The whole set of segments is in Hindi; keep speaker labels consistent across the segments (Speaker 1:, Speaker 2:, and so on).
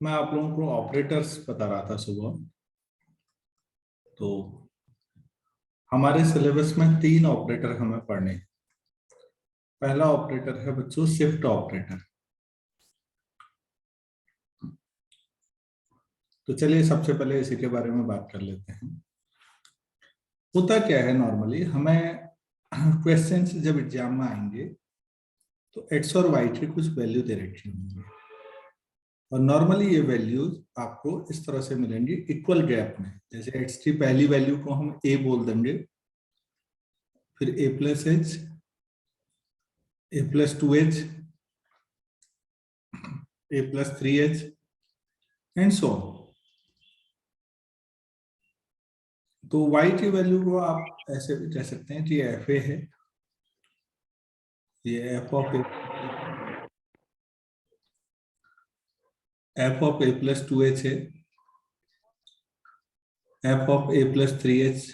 Speaker 1: मैं आप लोगों को ऑपरेटर्स बता रहा था सुबह। तो हमारे सिलेबस में 3 ऑपरेटर हमें पढ़ने हैं। पहला ऑपरेटर है बच्चों शिफ्ट ऑपरेटर। तो चलिए सबसे पहले इसी के बारे में बात कर लेते हैं। होता क्या है, नॉर्मली हमें क्वेश्चंस जब एग्जाम में आएंगे तो एक्स और वाई की कुछ वैल्यू दे रखी होंगी, और नॉर्मली ये वैल्यूज आपको इस तरह से मिलेंगी इक्वल गैप में। जैसे एक्स की पहली वैल्यू को हम ए बोल देंगे, फिर A plus H, A plus 2h, A plus 3h and so on. तो y की वैल्यू को आप ऐसे भी कह सकते हैं कि एफ ए है, ये F of A plus 2h है, F of A plus 3h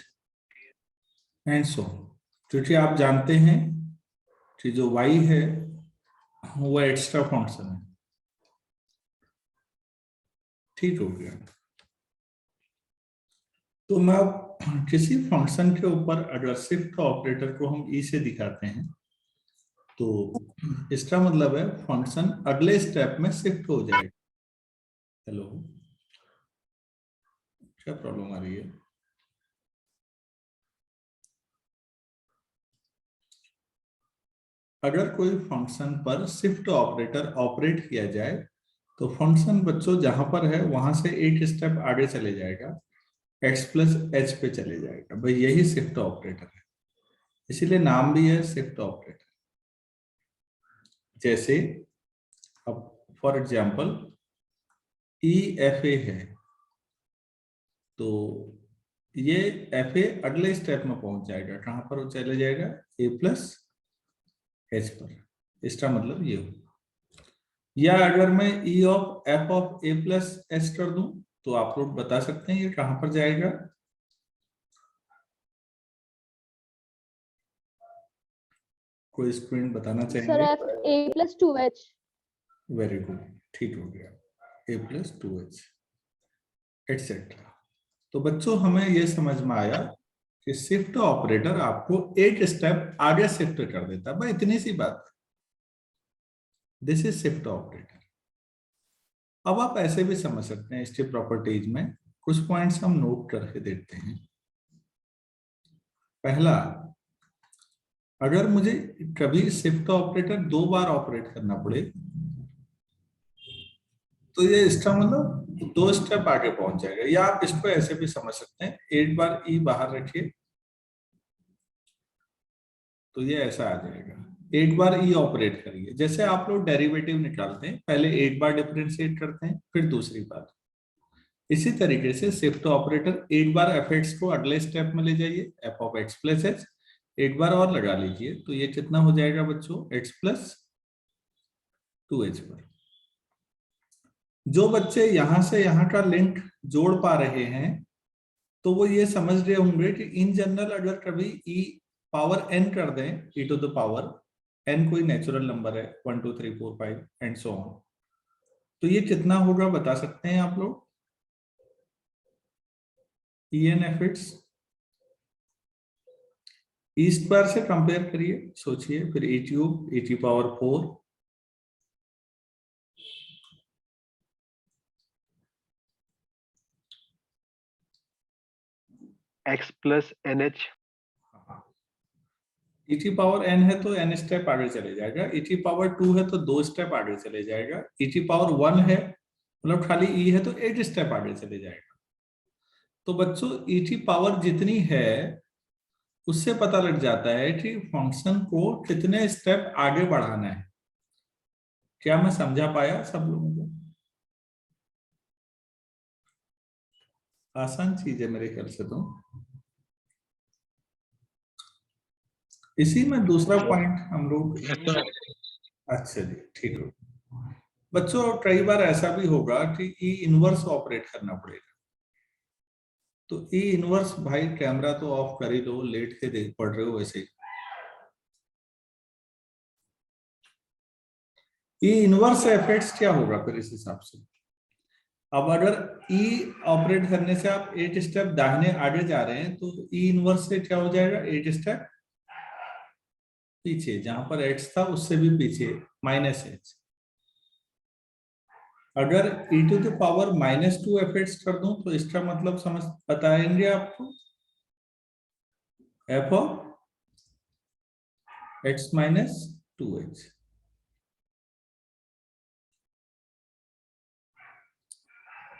Speaker 1: and so on. क्योंकि आप जानते हैं कि जो y है वो एक्स्ट्रा फंक्शन है। ठीक हो गया। तो मैं किसी फंक्शन के ऊपर अगर शिफ्ट ऑपरेटर को हम ई से दिखाते हैं तो इसका मतलब है फंक्शन अगले स्टेप में शिफ्ट हो जाएगा। हेलो, क्या प्रॉब्लम आ रही है? अगर कोई फंक्शन पर शिफ्ट ऑपरेटर ऑपरेट किया जाए तो फंक्शन बच्चों जहां पर है वहां से एक स्टेप आगे चले जाएगा, एक्स प्लस एच पे चले जाएगा। भाई यही शिफ्ट ऑपरेटर है, इसीलिए नाम भी है शिफ्ट ऑपरेटर। जैसे अब for example E F A है, तो ये एफ ए अगले स्टेप में पहुंच जाएगा। कहां पर वो चले जाएगा? ए प्लस एच पर। इसका मतलब ये हो। या अगर मैं ई of F of A plus H कर दूं तो आप लोग बता सकते हैं ये कहां पर जाएगा? कोई स्टूडेंट बताना
Speaker 2: सर
Speaker 1: चाहेंगे?
Speaker 2: F A plus 2h।
Speaker 1: Very good, ठीक हो गया। ए प्लस 2h एटसेट्रा। तो बच्चों हमें यह समझ में आया कि शिफ्ट ऑपरेटर आपको एक स्टेप आगे शिफ्ट कर देता है। भाई इतनी सी बात, दिस इज शिफ्ट ऑपरेटर। अब आप ऐसे भी समझ सकते हैं, इसके प्रॉपर्टीज में कुछ पॉइंट्स हम नोट करके देखते हैं। पहला, अगर मुझे कभी शिफ्ट ऑपरेटर 2 बार ऑपरेट करना पड़े तो ये इसका मतलब 2 स्टेप आगे पहुंच जाएगा। या आप इसको ऐसे भी समझ सकते हैं, एक बार ई बाहर रखिए तो ये ऐसा आ जाएगा। एक बार ई ऑपरेट करिए, जैसे आप लोग डेरिवेटिव निकालते हैं, पहले एक बार डिफरेंशिएट करते हैं फिर दूसरी बार। इसी तरीके से शिफ्ट ऑपरेटर एक बार एफ एक्स को अगले स्टेप में ले जाइए, F of x plus H, एक बार और लगा लीजिए तो ये कितना हो जाएगा बच्चों? एक्स प्लस 2h पर। जो बच्चे यहां से यहां का लिंक जोड़ पा रहे हैं तो वो ये समझ रहे होंगे कि इन जनरल अगर कभी ई पावर एन कर दें, ई टू द पावर एन कोई नेचुरल नंबर है, 1 2 3 4 5 एंड सो ऑन, तो ये कितना होगा बता सकते हैं आप लोग? E N F it's E square से कंपेयर करिए, सोचिए, फिर ई क्यूब, ई की power 4,
Speaker 3: X plus N H.
Speaker 1: E की पावर एन है तो एन स्टेप आगे चले जाएगा, ई की पावर 2 है तो 2 स्टेप आगे चले जाएगा, ई की पावर 1 है मतलब खाली ई है तो 8 स्टेप आगे चले जाएगा। तो बच्चों ई की पावर जितनी है उससे पता लग जाता है कि फंक्शन को कितने स्टेप आगे बढ़ाना है। क्या मैं समझा पाया सब लोगों को? आसान चीज है मेरे ख्याल से। तो इसी में दूसरा पॉइंट हम लोग, अच्छा जी ठीक हो। बच्चों कई बार ऐसा भी होगा कि ई इनवर्स ऑपरेट करना पड़ेगा। तो ई इनवर्स, भाई कैमरा तो ऑफ कर ही लो, लेट के देख पढ़ रहे हो वैसे ही। ई इनवर्स एफ एक्स क्या होगा फिर इस हिसाब से? अब अगर ई ऑपरेट करने से आप 8 स्टेप दाहिने आगे जा रहे हैं तो ई इनवर्स से क्या हो जाएगा? 8 स्टेप पीछे, जहां पर एक्स था उससे भी पीछे, माइनस एच। अगर e to the power -2 f x कर दूं तो इसका मतलब समझ बताएंगे आपको? F of x minus 2h।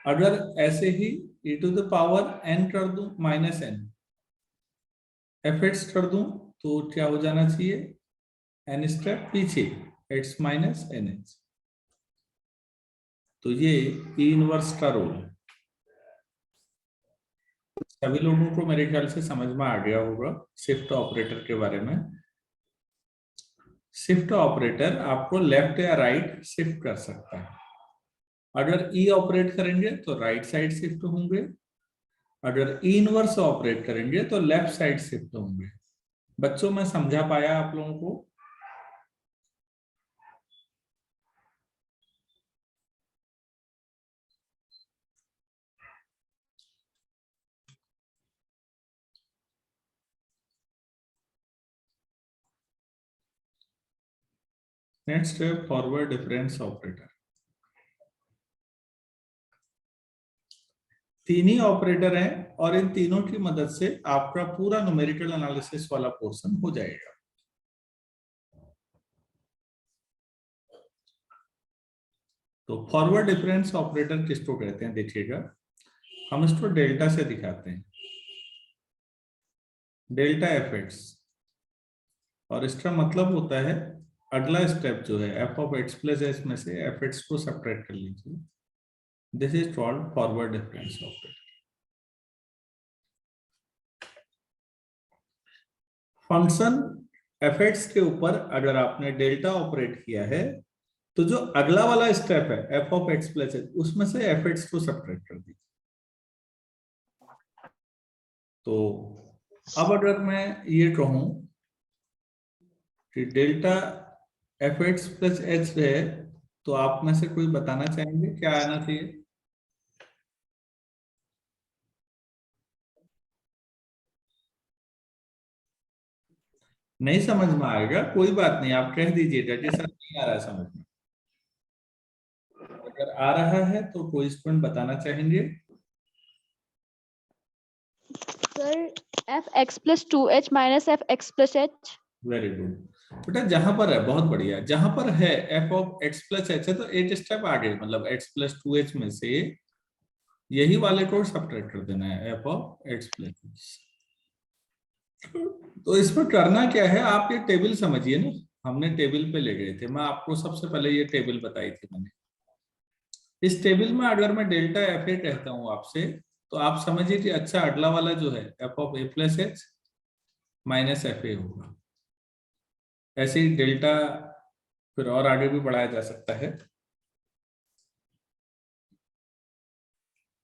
Speaker 1: अगर ऐसे ही e to the power n कर दूं -n एफ एक्स कर दूं तो क्या हो जाना चाहिए? n स्टेप पीछे, x माइनस NH। तो ये ई इनवर्स का रोल है। सभी लोगों को मेरे ख्याल से समझ में आ गया होगा शिफ्ट ऑपरेटर के बारे में। शिफ्ट ऑपरेटर आपको लेफ्ट या राइट शिफ्ट कर सकता है। अगर ई ऑपरेट करेंगे तो राइट साइड शिफ्ट होंगे, अगर ई इनवर्स ऑपरेट करेंगे तो लेफ्ट साइड शिफ्ट होंगे। बच्चों में समझा पाया आप लोगों को? नेक्स्ट है फॉरवर्ड डिफरेंस ऑपरेटर। तीन ही ऑपरेटर हैं और इन तीनों की मदद से आपका पूरा न्यूमेरिकल एनालिसिस वाला पोर्शन हो जाएगा। तो फॉरवर्ड डिफरेंस ऑपरेटर किसको कहते हैं देखिएगा, हम इसको डेल्टा से दिखाते हैं, डेल्टा एफ एक्स। और इसका मतलब होता है अगला स्टेप जो है F of x plus H में से एफ एक्स को सब्ट्रैक्ट कर लीजिए। This is called forward difference operator. Function F x के ऊपर अगर आपने डेल्टा ऑपरेट किया है तो जो अगला वाला स्टेप है F of x plus H, उसमें से एफ एक्स को सब्ट्रैक्ट कर दीजिए। तो अब अगर मैं ये कहूं कि delta F X plus H है तो आप में से कोई बताना चाहेंगे क्या आना चाहिए? नहीं समझ में आएगा कोई बात नहीं, आप कह दीजिएगा कि सर नहीं आ रहा है समझ में। अगर आ रहा है तो कोई स्टूडेंट बताना चाहेंगे?
Speaker 2: Sir F X plus 2h minus F X plus H.
Speaker 1: Very good बेटा, जहां पर है बहुत बढ़िया, जहां पर है F of x plus H है तो 8 स्टेप आगे, मतलब एक्स प्लस 2h में से यही वाले को सब्ट्रैक्ट कर देना है F of x plus H. तो इसमें करना क्या है, आप ये टेबल समझिए ना, हमने टेबल पे ले गए थे, मैं आपको सबसे पहले ये टेबल बताई थी मैंने। इस टेबल में अगर मैं डेल्टा एफ ए कहता हूं आपसे तो आप समझिए कि अच्छा अगला वाला जो है F of A plus H minus F A होगा। ऐसे ही डेल्टा फिर और आगे भी बढ़ाया जा सकता है।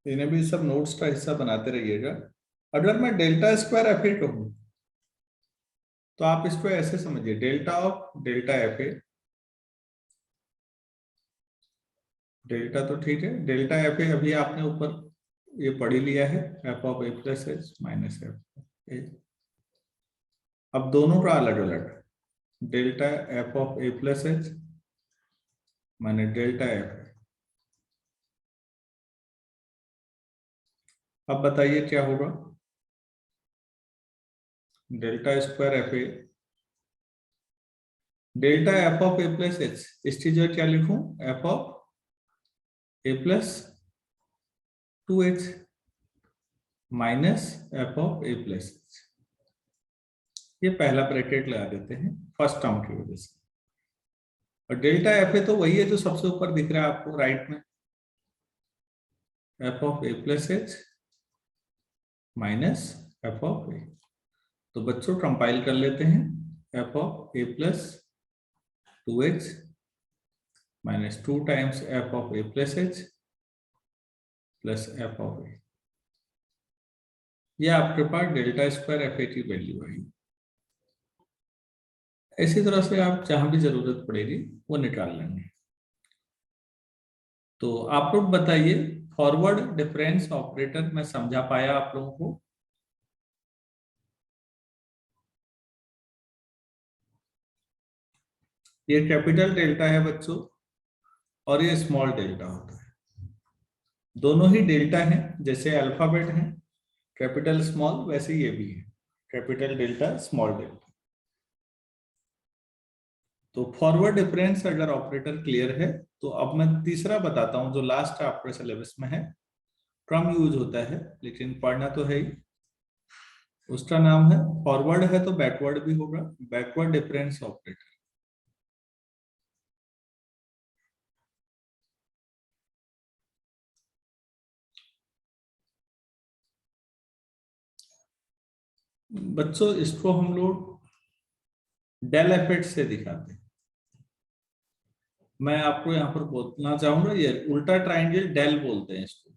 Speaker 1: इन्हें भी सब नोट्स का हिस्सा बनाते रहिएगा। अगर मैं डेल्टा स्क्वायर एफ ए कहूं तो आप इसको ऐसे समझिए, delta of delta F A, delta तो ठीक है, डेल्टा एफ ए अभी आपने ऊपर ये पढ़ ही लिया है, F of A plus H minus F A. अब दोनों का अलग अलग, delta F of A plus H माने डेल्टा एफ। अब बताइए क्या होगा? Delta square F A, delta F of A plus H, इसकी जगह क्या लिखूं? F of A plus 2h minus F of A plus H. ये पहला ब्रैकेट लगा देते हैं फर्स्ट टर्म की वजह से। और डेल्टा एफ ए तो वही है जो सबसे ऊपर दिख रहा है आपको राइट में, F of A plus H minus F of A. तो बच्चों कंपाइल कर लेते हैं, F of A plus 2h minus 2 times F of A plus H plus F of A. ये आपके पास डेल्टा स्क्वायर एफ ए की वैल्यू आई। इसी तरह से आप जहां भी जरूरत पड़ेगी वो निकाल लेंगे। तो आप लोग बताइए, फॉरवर्ड डिफरेंस ऑपरेटर मैं समझा पाया आप लोगों को? ये कैपिटल डेल्टा है बच्चों, और ये स्मॉल डेल्टा होता है। दोनों ही डेल्टा है, जैसे अल्फाबेट है कैपिटल स्मॉल, वैसे ये भी है कैपिटल डेल्टा स्मॉल डेल्टा। तो फॉरवर्ड डिफरेंस अगर ऑपरेटर क्लियर है, तो अब मैं तीसरा बताता हूं जो लास्ट आपके सिलेबस में है, कम यूज होता है लेकिन पढ़ना तो है ही। उसका नाम है, फॉरवर्ड है तो बैकवर्ड भी होगा, बैकवर्ड डिफरेंस ऑपरेटर। बच्चों इसको हम लोग डेल इफेक्ट से दिखाते हैं। मैं आपको यहाँ पर बोलना चाहूंगा, ये उल्टा ट्राइंगल डेल बोलते हैं इसको,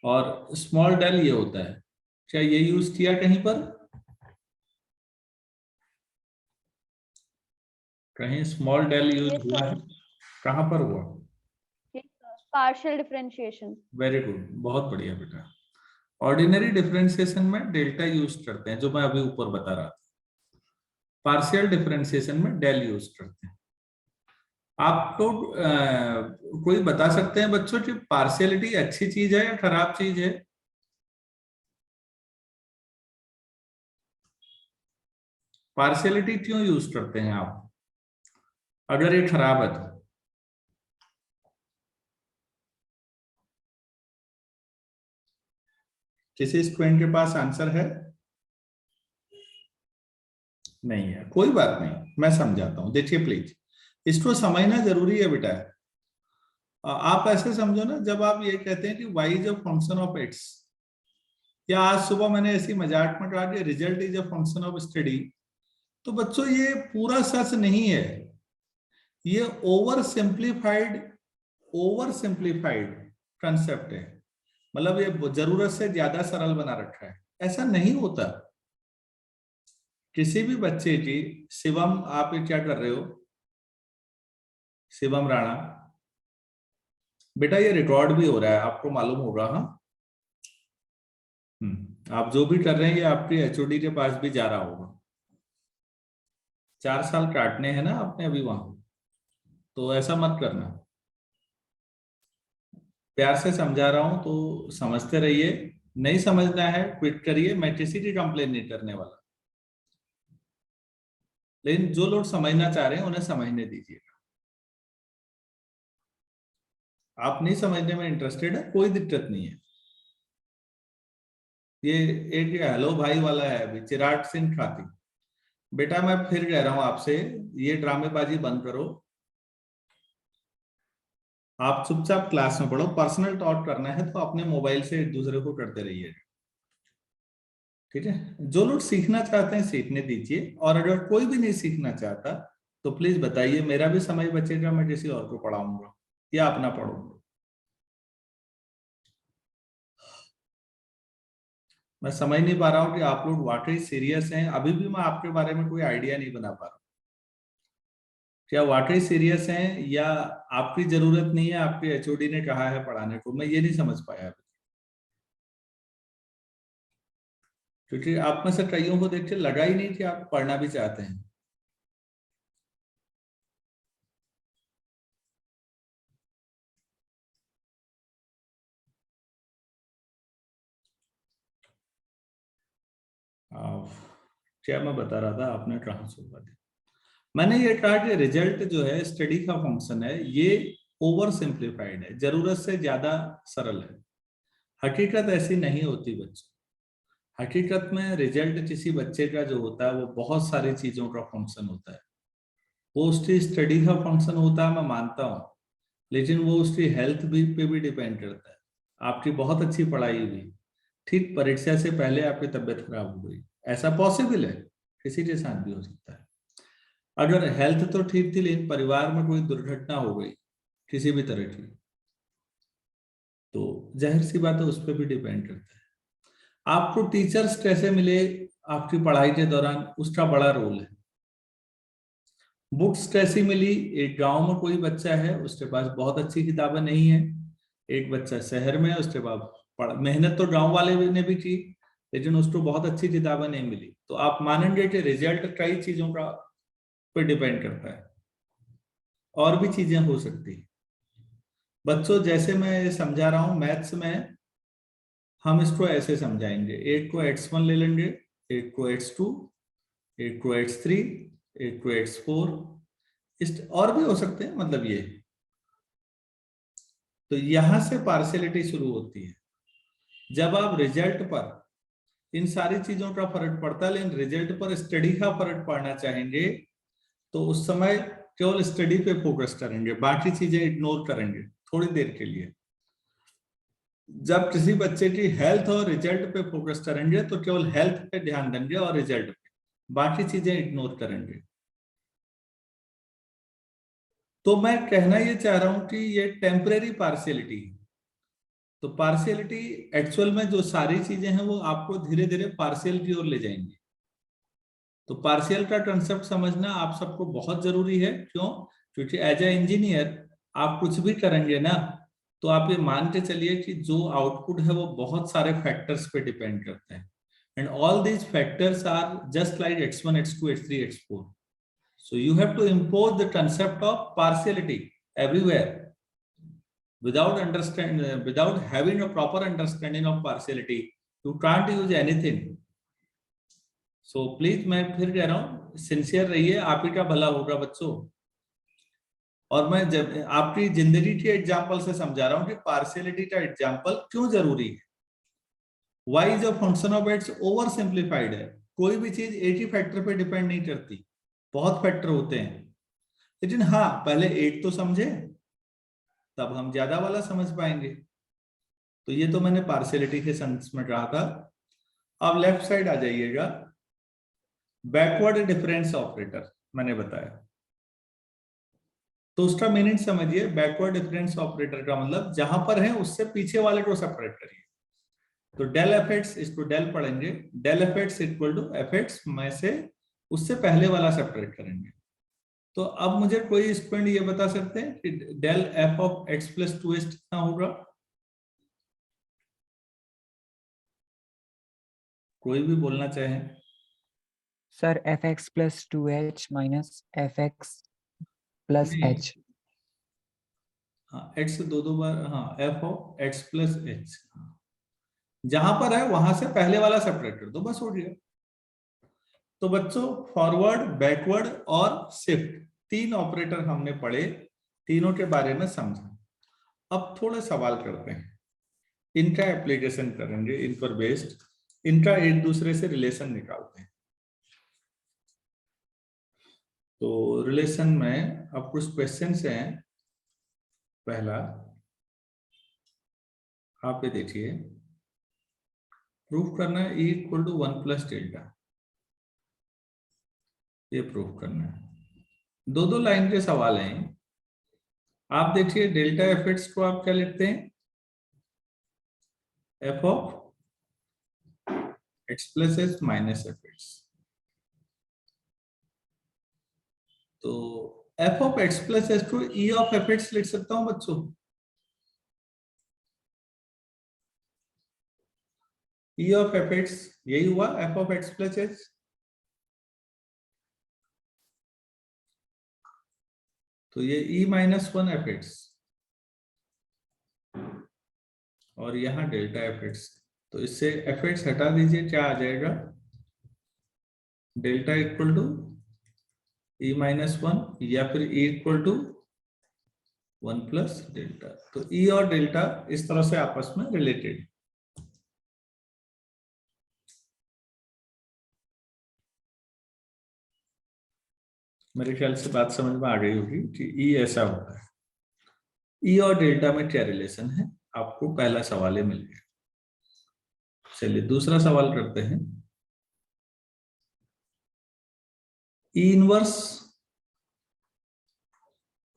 Speaker 1: और स्मॉल डेल ये होता है। क्या ये यूज किया कहीं पर? कहीं स्मॉल डेल यूज
Speaker 2: Yes,
Speaker 1: हुआ
Speaker 2: sir.
Speaker 1: है? कहां पर हुआ?
Speaker 2: Yes, sir. Partial differentiation.
Speaker 1: Very good, बहुत बढ़िया बेटा। ऑर्डिनरी डिफरेंशिएशन में डेल्टा यूज करते हैं, जो मैं अभी ऊपर बता रहा था। पार्शियल डिफरेंशिएशन में डेल यूज करते हैं। आप तो कोई बता सकते हैं बच्चों कि पार्शियलिटी अच्छी चीज है या खराब चीज है? पार्शियलिटी क्यों यूज करते हैं आप, अगर ये खराब है तो? किसी स्टूडेंट के पास आंसर है? नहीं है, कोई बात नहीं, मैं समझाता हूं। देखिए प्लीज, इसको समझना जरूरी है बेटा। आप ऐसे समझो ना, जब आप ये कहते हैं कि y is a function of x, या आज सुबह मैंने ऐसी मजाक में कहा कि result is a function of study, तो बच्चों ये पूरा सच नहीं है। ये ओवर सिंप्लीफाइड कंसेप्ट है। मतलब ये जरूरत से ज्यादा सरल बना रखा है, ऐसा नहीं होता। किसी भी बच्चे की, शिवम आप ये क्या कर रहे हो, शिवम राणा बेटा, ये रिकॉर्ड भी हो रहा है, आपको मालूम होगा। हाँ, आप जो भी कर रहे हैं ये आपके एचओडी के पास भी जा रहा होगा। 4 साल काटने हैं ना आपने अभी वहां, तो ऐसा मत करना। प्यार से समझा रहा हूं तो समझते रहिए, नहीं समझना है क्विट करिए, मैं किसी की कंप्लेन नहीं करने वाला। लेकिन जो लोग समझना चाह रहे हैं उन्हें समझने दीजिए। आप नहीं समझने में इंटरेस्टेड है, कोई दिक्कत नहीं है। ये एक हेलो भाई वाला है अभी, चिराग सिंह खाती। बेटा मैं फिर कह रहा हूं आपसे, ये ड्रामेबाजी बंद करो। आप चुपचाप क्लास में पढ़ो। पर्सनल टॉक करना है तो अपने मोबाइल से एक दूसरे को करते रहिए, ठीक है? जो लोग सीखना चाहते हैं सीखने दीजिए, और अगर कोई भी नहीं सीखना चाहता तो प्लीज बताइए, मेरा भी समय बचेगा, मैं किसी और को पढ़ाऊंगा या अपना पढ़ूंगा। मैं समझ नहीं पा रहा हूँ कि आप लोग वाकई सीरियस हैं। अभी भी मैं आपके बारे में कोई आइडिया नहीं बना पा रहा। क्या वाकई सीरियस हैं, या आपकी जरूरत नहीं है, आपके एचओडी ने कहा है पढ़ाने को? मैं ये नहीं समझ पाया अभी, क्योंकि आप में से कईयों को देख के लगा ही नहीं कि आप पढ़ना भी चाहते हैं। क्या मैं बता रहा था, आपने कहाँ से बात? मैंने ये कहा कि रिजल्ट जो है स्टडी का फंक्शन है, ये ओवर सिंप्लीफाइड है, जरूरत से ज्यादा सरल है। हकीकत ऐसी नहीं होती बच्चों। हकीकत में रिजल्ट किसी बच्चे का जो होता है वो बहुत सारी चीजों का फंक्शन होता है। वो उसकी स्टडी का फंक्शन होता है, मैं मानता हूँ, लेकिन वो उसकी हेल्थ भी पे भी डिपेंड करता है। आपकी बहुत अच्छी पढ़ाई हुई, ठीक परीक्षा से पहले आपकी तबीयत खराब हो गई, ऐसा पॉसिबल है, किसी के साथ भी हो सकता है। अगर हेल्थ तो ठीक थी लेकिन परिवार में कोई दुर्घटना हो गई किसी भी तरह की, तो जाहिर सी बात है उस पर भी डिपेंड करता है। आपको टीचर्स कैसे मिले आपकी पढ़ाई के दौरान, उसका बड़ा रोल है। बुक्स कैसी मिली? एक गांव में कोई बच्चा है, उसके पास बहुत अच्छी किताबें नहीं है। एक बच्चा शहर में है, उसके पास मेहनत तो गांव वाले ने भी की, लेकिन उसको बहुत अच्छी किताबें नहीं मिली। तो आप मानेंगे कि रिजल्ट कई चीजों का पे डिपेंड करता है, और भी चीजें हो सकती है। बच्चों, जैसे मैं समझा रहा हूं मैथ्स में, हम इसको ऐसे समझाएंगे, एक को x1 ले लेंगे, एक को x2, एक को x3, एक को x4, और भी हो सकते हैं, मतलब ये। तो यहां से पार्शियलिटी शुरू होती है। जब आप रिजल्ट पर इन सारी चीजों का फर्क पड़ता है, लेकिन रिजल्ट पर स्टडी का फर्क पड़ना चाहेंगे, तो उस समय केवल स्टडी पे फोकस करेंगे, बाकी चीजें इग्नोर करेंगे थोड़ी देर के लिए। जब किसी बच्चे की हेल्थ और रिजल्ट पे फोकस करेंगे, तो केवल हेल्थ पे ध्यान देंगे और रिजल्ट पे, बाकी चीजें इग्नोर करेंगे। तो मैं कहना ये चाह रहा हूं कि ये टेम्परेरी पार्शियलिटी है। तो पार्शियलिटी एक्चुअल में जो सारी चीजें हैं वो आपको धीरे धीरे पार्शियल की ओर ले जाएंगी। तो पार्शियल का कंसेप्ट समझना आप सबको बहुत जरूरी है। क्यों? क्योंकि एज ए इंजीनियर आप कुछ भी करेंगे ना, तो आप ये मान के चलिए कि जो आउटपुट है वो बहुत सारे फैक्टर्स पे डिपेंड करते हैं, and all these factors are just like x1, x2, x3, x4. So you have to impose the concept of partiality everywhere. Without having a proper understanding of partiality, you can't use anything. So please, मैं फिर कह रहा हूँ, सिंसियर रहिए, आप ही का भला होगा बच्चों। और मैं जब आपकी जिंदगी के एग्जाम्पल से समझा रहा हूँ कि पार्शियलिटी का एग्जाम्पल क्यों जरूरी है। y is a function of x over simplified है। कोई भी चीज एक ही फैक्टर पे डिपेंड नहीं करती, बहुत फैक्टर होते हैं। लेकिन हाँ, पहले एक तो समझे, तब हम ज्यादा वाला समझ पाएंगे। तो ये तो मैंने पार्शियलिटी के सेंस में कहा था। अब लेफ्ट साइड आ जाइएगा, बैकवर्ड डिफरेंस ऑपरेटर मैंने बताया। तो उसका मीनिंग समझिए। बैकवर्ड डिफरेंस ऑपरेटर का मतलब जहां पर है उससे पीछे वाले को सेपरेट करिए। तो डेल एफ एक्स, इसको डेल पढ़ेंगे, del f x equal to f x में से उससे पहले वाला सेपरेट करेंगे। तो अब मुझे कोई स्टूडेंट ये बता सकते हैं कि del f of x plus 2h कितना होगा? कोई भी बोलना चाहे।
Speaker 4: Sir fx plus 2h minus fx plus
Speaker 1: नहीं,
Speaker 4: h।
Speaker 1: हाँ, एक्स दो बार, हाँ, f of x plus h, जहां पर है वहां से पहले वाला सेपरेट कर दो, बस हो गया। तो बच्चों, फॉरवर्ड, बैकवर्ड और शिफ्ट, तीन ऑपरेटर हमने पढ़े, तीनों के बारे में समझा। अब थोड़े सवाल करते हैं, इनका एप्लीकेशन करेंगे, इन पर बेस्ड इनका एक दूसरे से रिलेशन निकालते हैं। तो रिलेशन में अब कुछ क्वेश्चंस हैं। पहला आप ये देखिए, प्रूफ करना है E equal to 1 plus delta, ये प्रूफ करना है। दो दो लाइन के सवाल हैं। आप देखिए, डेल्टा एफ एक्स को आप क्या लिखते हैं? F of x plus H minus F x. तो F of x plus H को ई ऑफ एफ एक्स लिख सकता हूं बच्चों? ई ऑफ एफ एक्स यही हुआ, F of x plus H. तो ये ई माइनस 1 एफ एक्स और यहां डेल्टा एफ एक्स। तो इससे एफ एक्स हटा दीजिए, क्या आ जाएगा? Delta equal to E minus 1 या फिर E equal to 1 plus delta. तो ई और डेल्टा इस तरह से आपस में रिलेटेड। मेरे ख्याल से बात समझ में आ गई होगी कि ई ऐसा होता है। ई और डेल्टा में क्या रिलेशन है, आपको पहला सवाल ही मिल गया। चलिए दूसरा सवाल करते हैं। ई इनवर्स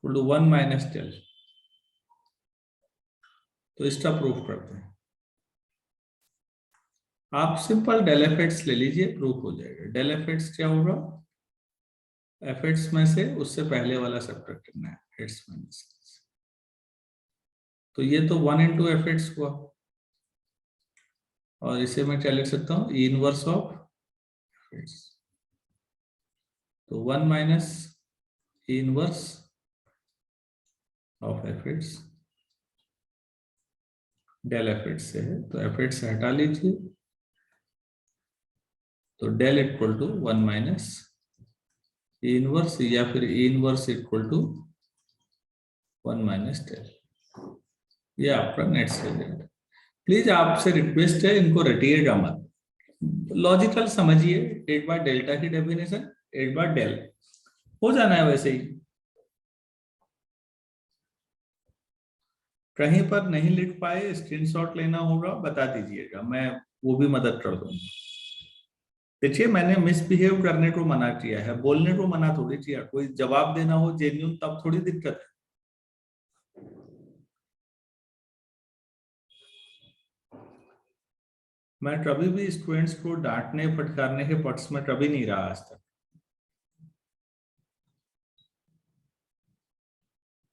Speaker 1: 1 माइनस डेल, तो इसका प्रूफ करते हैं। आप सिंपल डेल एफ एक्स ले लीजिए, प्रूफ हो जाएगा। डेल एफ एक्स क्या होगा? एफेक्ट्स में से उससे पहले वाला सब्ट्रैक्ट करना है, एट्स माइनस। तो ये तो 1 इंटू एफेक्ट्स हुआ, और इसे मैं क्या लिख सकता हूँ, ई इनवर्स ऑफ एफेक्ट्स। तो 1 minus E inverse of f x del f x से है, तो एफेक्ट्स से हटा लीजिए, तो del equal to 1 minus E inverse, या फिर E inverse equal to 1 minus del. ये आपका नेक्स्ट रिजल्ट। प्लीज आपसे रिक्वेस्ट है, इनको रटिएगा मत, लॉजिकल समझिए। एक बार डेल्टा की डेफिनेशन, एक बार डेल, हो जाना है वैसे ही। कहीं पर नहीं लिख पाए, स्क्रीनशॉट लेना होगा, बता दीजिएगा, मैं वो भी मदद कर दूंगा। देखिए, मैंने मिसबिहेव करने को मना किया है, बोलने को मना थोड़ी किया। कोई जवाब देना हो जेन्युइन तब थोड़ी दिक्कत है। मैं कभी भी स्टूडेंट्स को डांटने फटकारने के पक्ष में कभी नहीं रहा आज तक।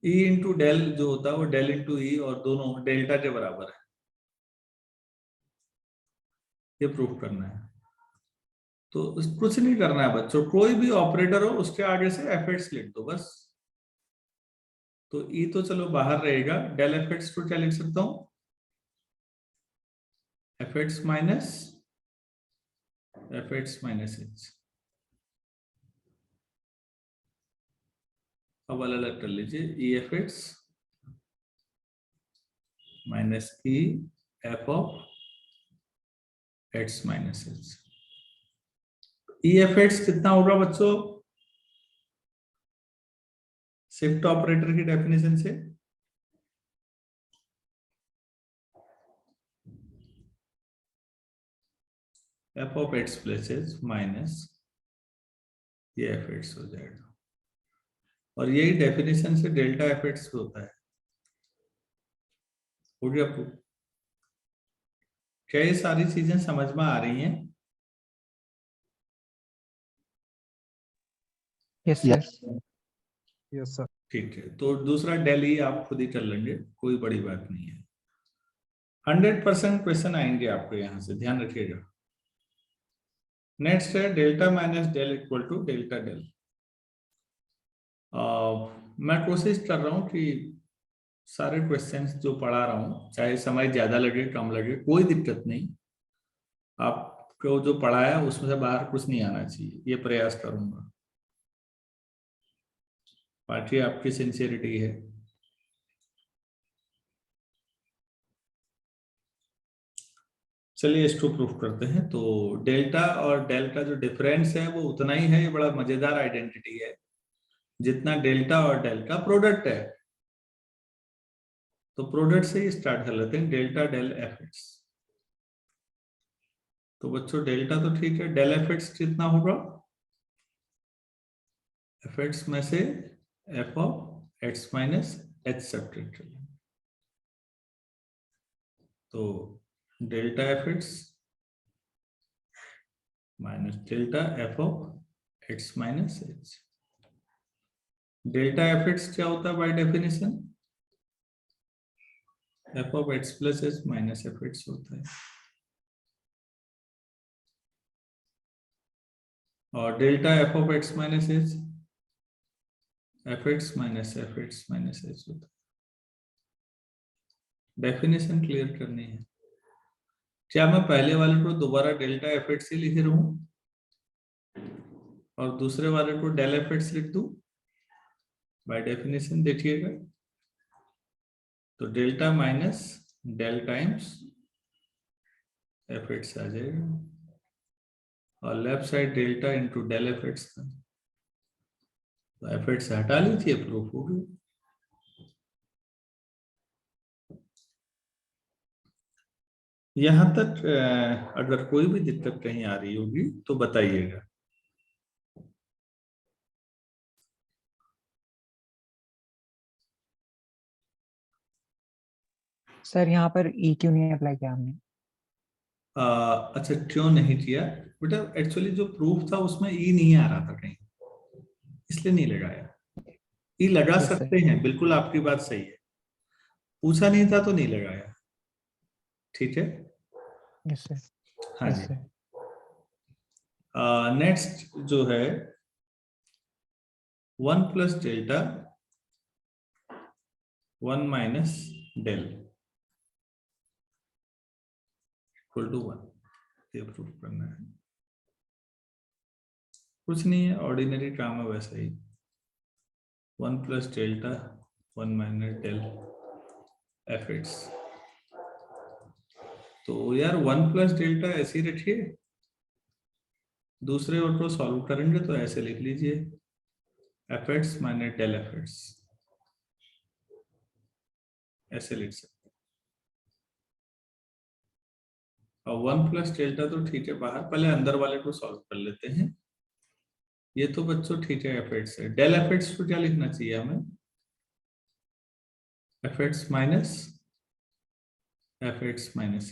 Speaker 1: ई इंटू डेल जो होता है वो डेल इंटू ई, और दोनों डेल्टा के बराबर है, ये प्रूफ करना है। तो कुछ नहीं करना है बच्चों, कोई भी ऑपरेटर हो उसके आगे से एफेक्ट्स लिख दो बस। तो ई तो चलो बाहर रहेगा, डेल एफेक्ट्स को क्या लिख सकता हूं, एफेक्ट्स माइनस एच। अब अलग कर लीजिए, E effects minus E F of x minus H. E effects कितना होगा बच्चों, शिफ्ट ऑपरेटर की डेफिनेशन से F of x plus H minus ये एफेक्ट्स हो जाएगा, और यही डेफिनेशन से डेल्टा एफेक्ट्स होता है। हो गया आपको? क्या ये सारी चीजें समझ में आ रही हैं?
Speaker 4: Yes sir.
Speaker 3: Yes sir.
Speaker 1: ठीक है, तो दूसरा डेल ही आप खुद ही कर लेंगे, कोई बड़ी बात नहीं है। 100% क्वेश्चन आएंगे आपको यहाँ से, ध्यान रखिएगा। नेक्स्ट है delta minus del equal to delta del. मैं कोशिश कर रहा हूँ कि सारे क्वेश्चंस जो पढ़ा रहा हूँ, चाहे समय ज्यादा लगे कम लगे कोई दिक्कत नहीं, आपको जो पढ़ाया उसमें से बाहर कुछ नहीं आना चाहिए, ये प्रयास करूंगा। बाकी आपकी सिंसियरिटी है। चलिए इसको प्रूफ करते हैं। तो डेल्टा और डेल का जो डिफरेंस है वो उतना ही है, ये बड़ा मजेदार आइडेंटिटी है, जितना डेल्टा और डेल का प्रोडक्ट है। तो प्रोडक्ट से ही स्टार्ट कर लेते हैं, डेल्टा डेल एफेक्ट्स। तो बच्चों डेल्टा तो ठीक है, डेल एफेक्ट्स कितना होगा, एफेक्ट्स में से F of x minus h subtract कर लेंगे। तो delta f x minus delta F of x minus h. Delta f x क्या होता है by definition, f of x plus H minus f x होता है, और delta F of x minus h f x minus f x minus h होता है। डेफिनेशन क्लियर करनी है। क्या मैं पहले वाले को दोबारा डेल्टा एफेक्ट्स ही लिख रहा हूं और दूसरे वाले को डेल एफेक्ट्स लिख दूं? बाय डेफिनेशन देखिएगा, तो delta minus del times effects आ जाएगा, और left side delta into del effects था, तो एफेक्ट्स हटा लीजिए, प्रूफ हो गया। यहां तक अगर कोई भी दिक्कत कहीं आ रही होगी तो बताइएगा।
Speaker 4: सर यहाँ पर ई क्यों नहीं अप्लाई किया हमने?
Speaker 1: अच्छा, क्यों नहीं किया बेटा? एक्चुअली जो प्रूफ था उसमें ई नहीं आ रहा था कहीं, इसलिए नहीं लगाया। ई लगा
Speaker 4: Yes, sir.
Speaker 1: सकते हैं, बिल्कुल आपकी बात सही है, पूछा नहीं था तो नहीं लगाया। ठीक है,
Speaker 4: Yes, sir.
Speaker 1: हाँ
Speaker 4: Yes,
Speaker 1: जी।
Speaker 4: sir.
Speaker 1: नेक्स्ट जो है 1 plus delta 1 minus del equal to 1, ये प्रूफ करना है। कुछ नहीं है, ऑर्डिनरी काम है वैसा ही। 1 plus delta 1 minus del f x. तो यार 1 प्लस डेल्टा ऐसे ही रखिए, दूसरे और को सॉल्व करेंगे तो ऐसे लिख लीजिए f x minus del f x, ऐसे लिख सकते हैं। और 1 प्लस डेल्टा तो ठीक है बाहर, पहले अंदर वाले को सॉल्व कर लेते हैं। ये तो बच्चों ठीक है, एफ एक्स है। डेल एफ एक्स को क्या लिखना चाहिए हमें? F x minus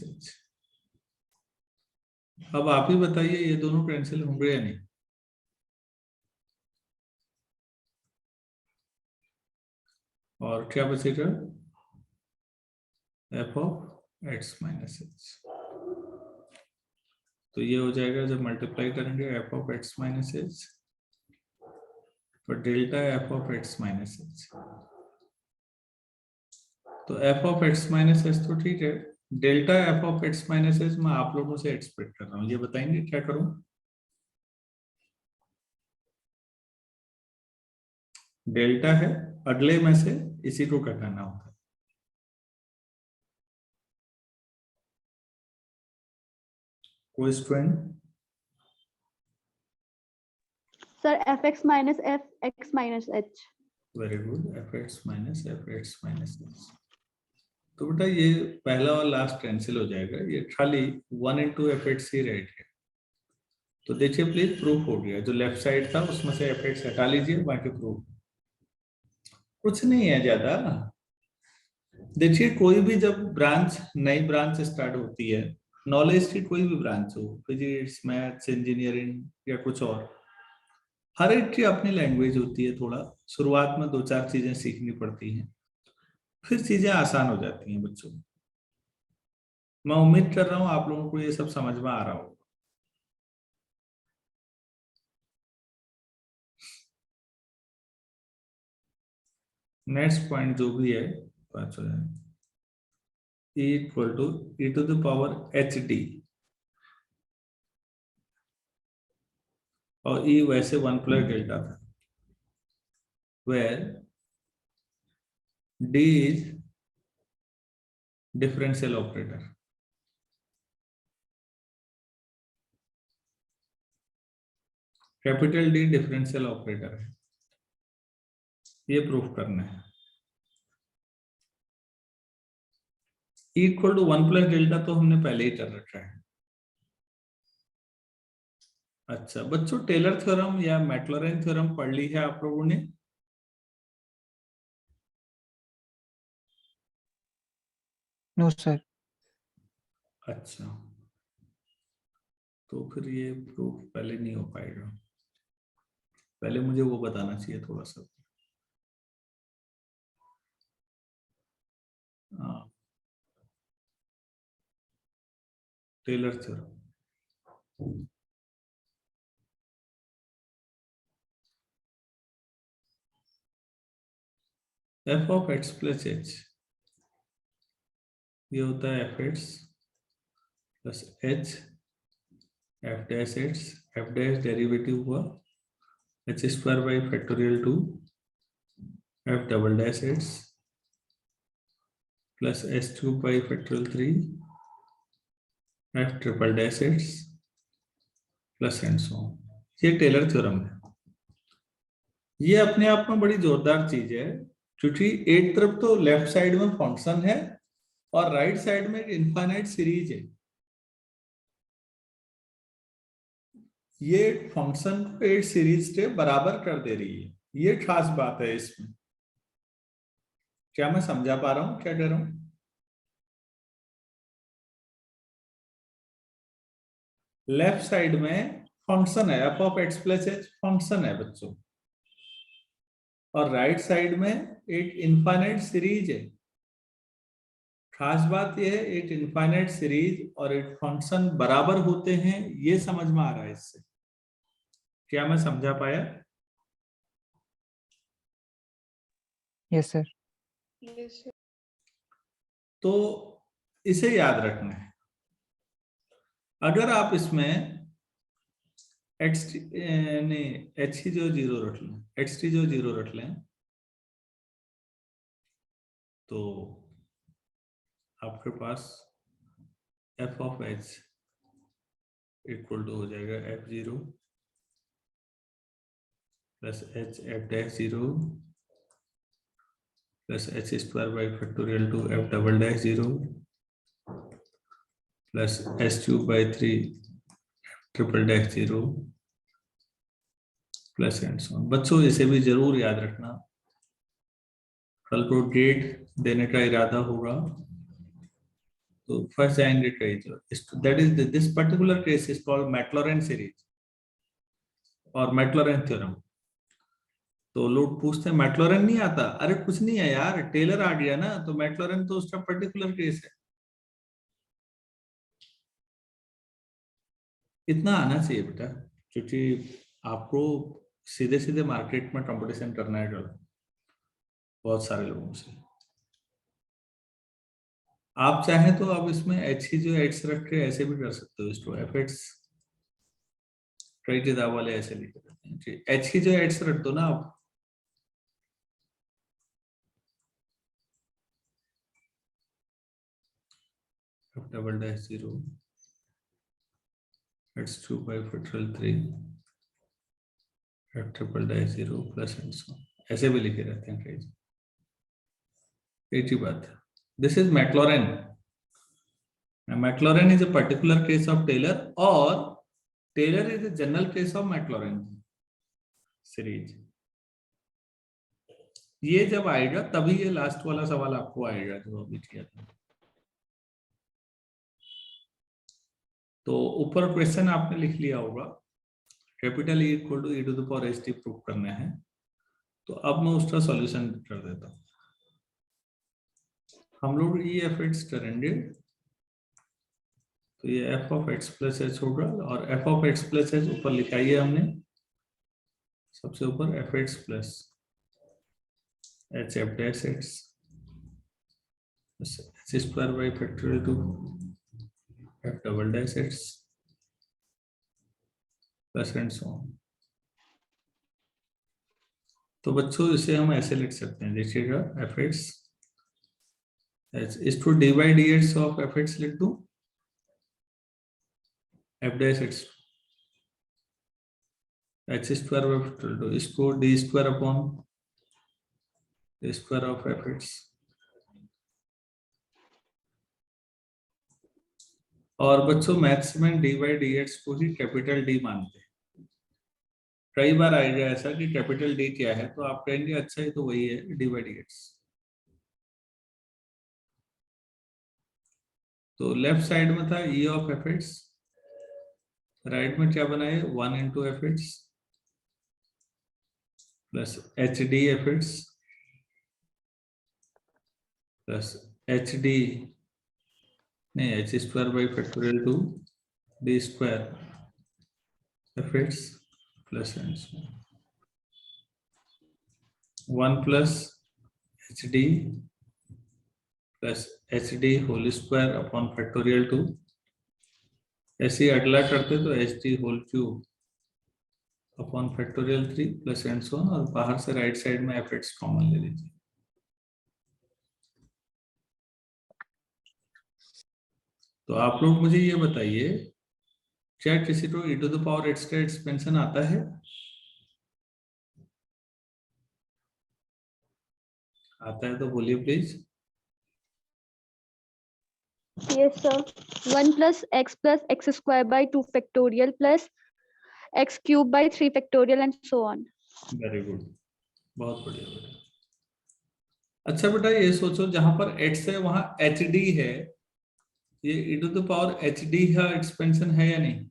Speaker 1: H. अब आप ही बताइए ये दोनों कैंसिल होंगे या नहीं? और क्या बचेगा? F of x minus H. तो ये हो जाएगा जब मल्टीप्लाई करेंगे F of x minus H और delta F of x minus H. तो F of x minus H तो ठीक है, delta F of x minus H मैं आप लोगों से एक्सपेक्ट कर रहा हूँ, ये बताएंगे क्या करूं? डेल्टा है, अगले में से इसी को घटाना होता है। कोई student?
Speaker 2: Sir, fx minus fx minus h.
Speaker 1: Very good, F x minus H. तो बेटा ये पहला और लास्ट कैंसिल हो जाएगा, ये खाली 1 इंटू एफ एक्स ही रहेगा। तो देखिए प्लीज, प्रूफ हो गया। जो लेफ्ट साइड था उसमें से एफ एक्स हटा लीजिए, बाकी प्रूफ। कुछ नहीं है ज्यादा। देखिए कोई भी जब ब्रांच, नई ब्रांच स्टार्ट होती है, नॉलेज की कोई भी ब्रांच हो, फिजिक्स मैथ्स इंजीनियरिंग या कुछ और, हर एक की अपनी लैंग्वेज होती है। थोड़ा शुरुआत में 2-4 चीजें सीखनी पड़ती हैं, फिर चीजें आसान हो जाती हैं बच्चों। मैं उम्मीद कर रहा हूँ आप लोगों को ये सब समझ में आ रहा होगा। नेक्स्ट पॉइंट जो भी है बात हो जाए, e equal to e to the power h D, और e वैसे 1 प्लस डेल्टा था, where d is differential operator। Capital D differential operator है, ये प्रूफ करना है। e equal to 1 plus delta तो हमने पहले ही कर रखा है। अच्छा बच्चों, टेलर थ्योरम या मैक्लॉरेन थ्योरम पढ़ ली है आप लोगों ने?
Speaker 4: No, sir.
Speaker 1: अच्छा, तो फिर ये प्रूफ पहले नहीं हो पाएगा, पहले मुझे वो बताना चाहिए थोड़ा सा। हाँ, Taylor theorem. F of x plus H, ये होता है F X plus H F dash X, F dash derivative हुआ H square by factorial 2 F double dash X plus H cube by factorial 3 F triple dash X plus and so on. ये टेलर थ्योरम है। ये अपने आप में बड़ी जोरदार चीज है, क्योंकि एक तरफ तो लेफ्ट साइड में फंक्शन है और राइट साइड में इनफाइनाइट सीरीज है। ये फंक्शन को एक सीरीज के बराबर कर दे रही है, ये खास बात है इसमें। क्या मैं समझा पा रहा हूं क्या कह रहा हूं? लेफ्ट साइड में फंक्शन है, F of x plus H function है बच्चों, और राइट साइड में एक इनफाइनाइट सीरीज है। खास बात यह है एक इनफाइनाइट सीरीज और एक फंक्शन बराबर होते हैं, ये समझ में आ रहा है इससे। क्या मैं समझा पाया?
Speaker 4: Yes, sir.
Speaker 1: तो इसे याद रखना है। अगर आप इसमें एक्स नहीं एच जो जीरो रख लें, एक्स टी जो जीरो रख लें, तो आपके पास F of H equal to हो जाएगा F zero plus H F dash zero plus H square by factorial two F double dash zero plus H cube by 3 triple dash zero plus and so on. बच्चों इसे भी जरूर याद रखना, कल को डेट देने का इरादा होगा तो फर्स्ट जाएंगे कई जो that is this particular case is called Maclaurin series और मैक्लॉरेन थ्योरम। तो लोग पूछते हैं मैक्लॉरेन नहीं आता, अरे कुछ नहीं है यार, टेलर आ गया ना, तो मैक्लॉरेन तो उसका पर्टिकुलर केस है। इतना आना चाहिए बेटा, क्योंकि आपको सीधे सीधे मार्केट में कंपटीशन करना है बहुत सारे लोगों से। आप चाहें तो आप इसमें एच ही जो एच रख के ऐसे भी कर सकते हो, इसको एफ एक्स कई किताब वाले ऐसे लिखे रहते हैं, एच ही जो एच रख दो ना आप, double dash zero H cube by factorial 3 triple dash zero plus and सो ऐसे भी लिखे रहते हैं कई। एक ही बात है, this is Maclaurin. Maclaurin is a particular case of Taylor और Taylor is a general case of Maclaurin series. ये जब आएगा तभी ये लास्ट वाला सवाल आपको आएगा जो अभी किया था। तो ऊपर क्वेश्चन आपने लिख लिया होगा, capital E equal to E to the power h T prove करना है। तो अब मैं उसका सॉल्यूशन कर देता हूँ। हम लोग ई एफ एक्स करेंगे, तो ये F of x plus H होगा और F of x plus H ऊपर लिखाई है हमने सबसे ऊपर F X plus H F dash x H square by factorial two F double dash X plus and so on. तो बच्चों इसे हम ऐसे लिख सकते हैं, देखिएगा एफ एक्स इसको D by D x of F x लिख दूं, F dash x H square by factorial to, इसको D square upon D square of F x. और बच्चों मैथ्स में डी बाई डी एक्स को ही कैपिटल डी मानते हैं। कई बार आएगा ऐसा कि कैपिटल डी क्या है, तो आप कहेंगे अच्छा ये तो वही है डी बाई डी एक्स। तो लेफ्ट साइड में था E of F X, right में क्या बनाए 1 into F X plus H D F X plus H D नहीं H square by factorial two D square F X plus and 1 plus H D plus H D whole square upon factorial two, ऐसे अगला करते तो H D whole cube upon factorial 3 plus and so on, और बाहर से राइट साइड में एफ एक्स कॉमन ले लीजिए। तो आप लोग मुझे ये बताइए, क्या किसी को e to the power x का एक्सपेंशन आता है? आता है तो बोलिए please.
Speaker 2: Yes, sir. 1 plus x square by 2 factorial plus x cube by 3 factorial and so on.
Speaker 1: Very good, बहुत बढ़िया बेटा। अच्छा बेटा ये सोचो जहां पर x है वहां एच डी है, ये e to the power h d का एक्सपेंशन है या नहीं?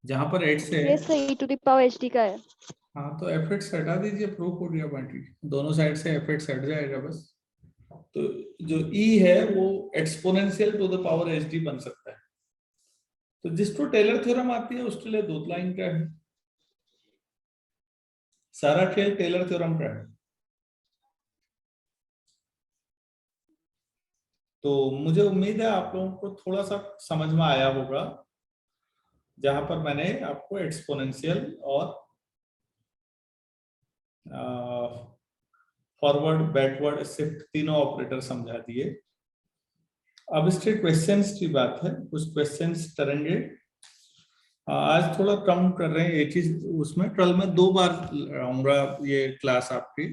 Speaker 1: जहां पर x है
Speaker 2: Yes, sir. E to the power hd का है।
Speaker 1: हाँ तो एफ एट हटा दीजिए, प्रूफ हो गया क्वांटिटी, दोनों साइड से एफ एट हट जाएगा बस। तो जो E है वो exponential to the power HD बन सकता है। तो जिसको टेलर थ्योरम आती है उसके लिए दो लाइन का है, सारा खेल टेलर थ्योरम का है। तो मुझे उम्मीद है आप लोगों को थोड़ा सा समझ में आया होगा, जहां पर मैंने आपको एक्सपोनेंशियल और फॉरवर्ड बैकवर्ड शिफ्ट तीनों ऑपरेटर समझा दिए। अब इसके क्वेश्चंस की बात है, कुछ क्वेश्चंस करेंगे। आज थोड़ा कम कर रहे हैं, एक ही उसमें कल में 2 बार आऊंगा ये क्लास आपकी,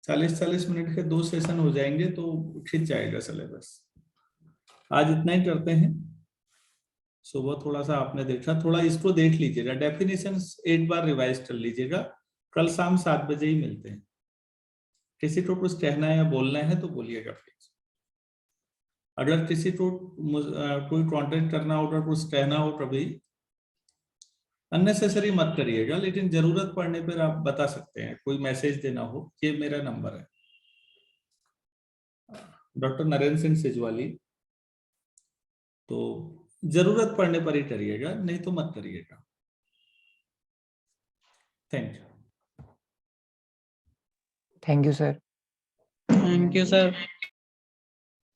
Speaker 1: 40-40 मिनट के 2 सेशन हो जाएंगे तो खिंच जाएगा सिलेबस। आज इतना ही करते हैं। सुबह थोड़ा सा आपने देखा, थोड़ा इसको देख लीजिएगा, डेफिनेशंस एक बार रिवाइज कर लीजिएगा। कल शाम 7 बजे ही मिलते हैं। किसी को कुछ कहना है या बोलना है तो बोलिएगा प्लीज। अगर किसी को कोई कांटेक्ट करना होगा, कुछ कहना हो कभी, अननेसेसरी मत करिएगा, लेकिन जरूरत पड़ने पर आप बता सकते हैं। कोई मैसेज देना हो, ये मेरा नंबर है, डॉक्टर नरेंद्र सिंह सिजवाली। तो जरूरत पड़ने पर ही करिएगा, नहीं तो मत करिएगा। Thank you.
Speaker 4: Thank you, sir.
Speaker 5: Thank you, sir.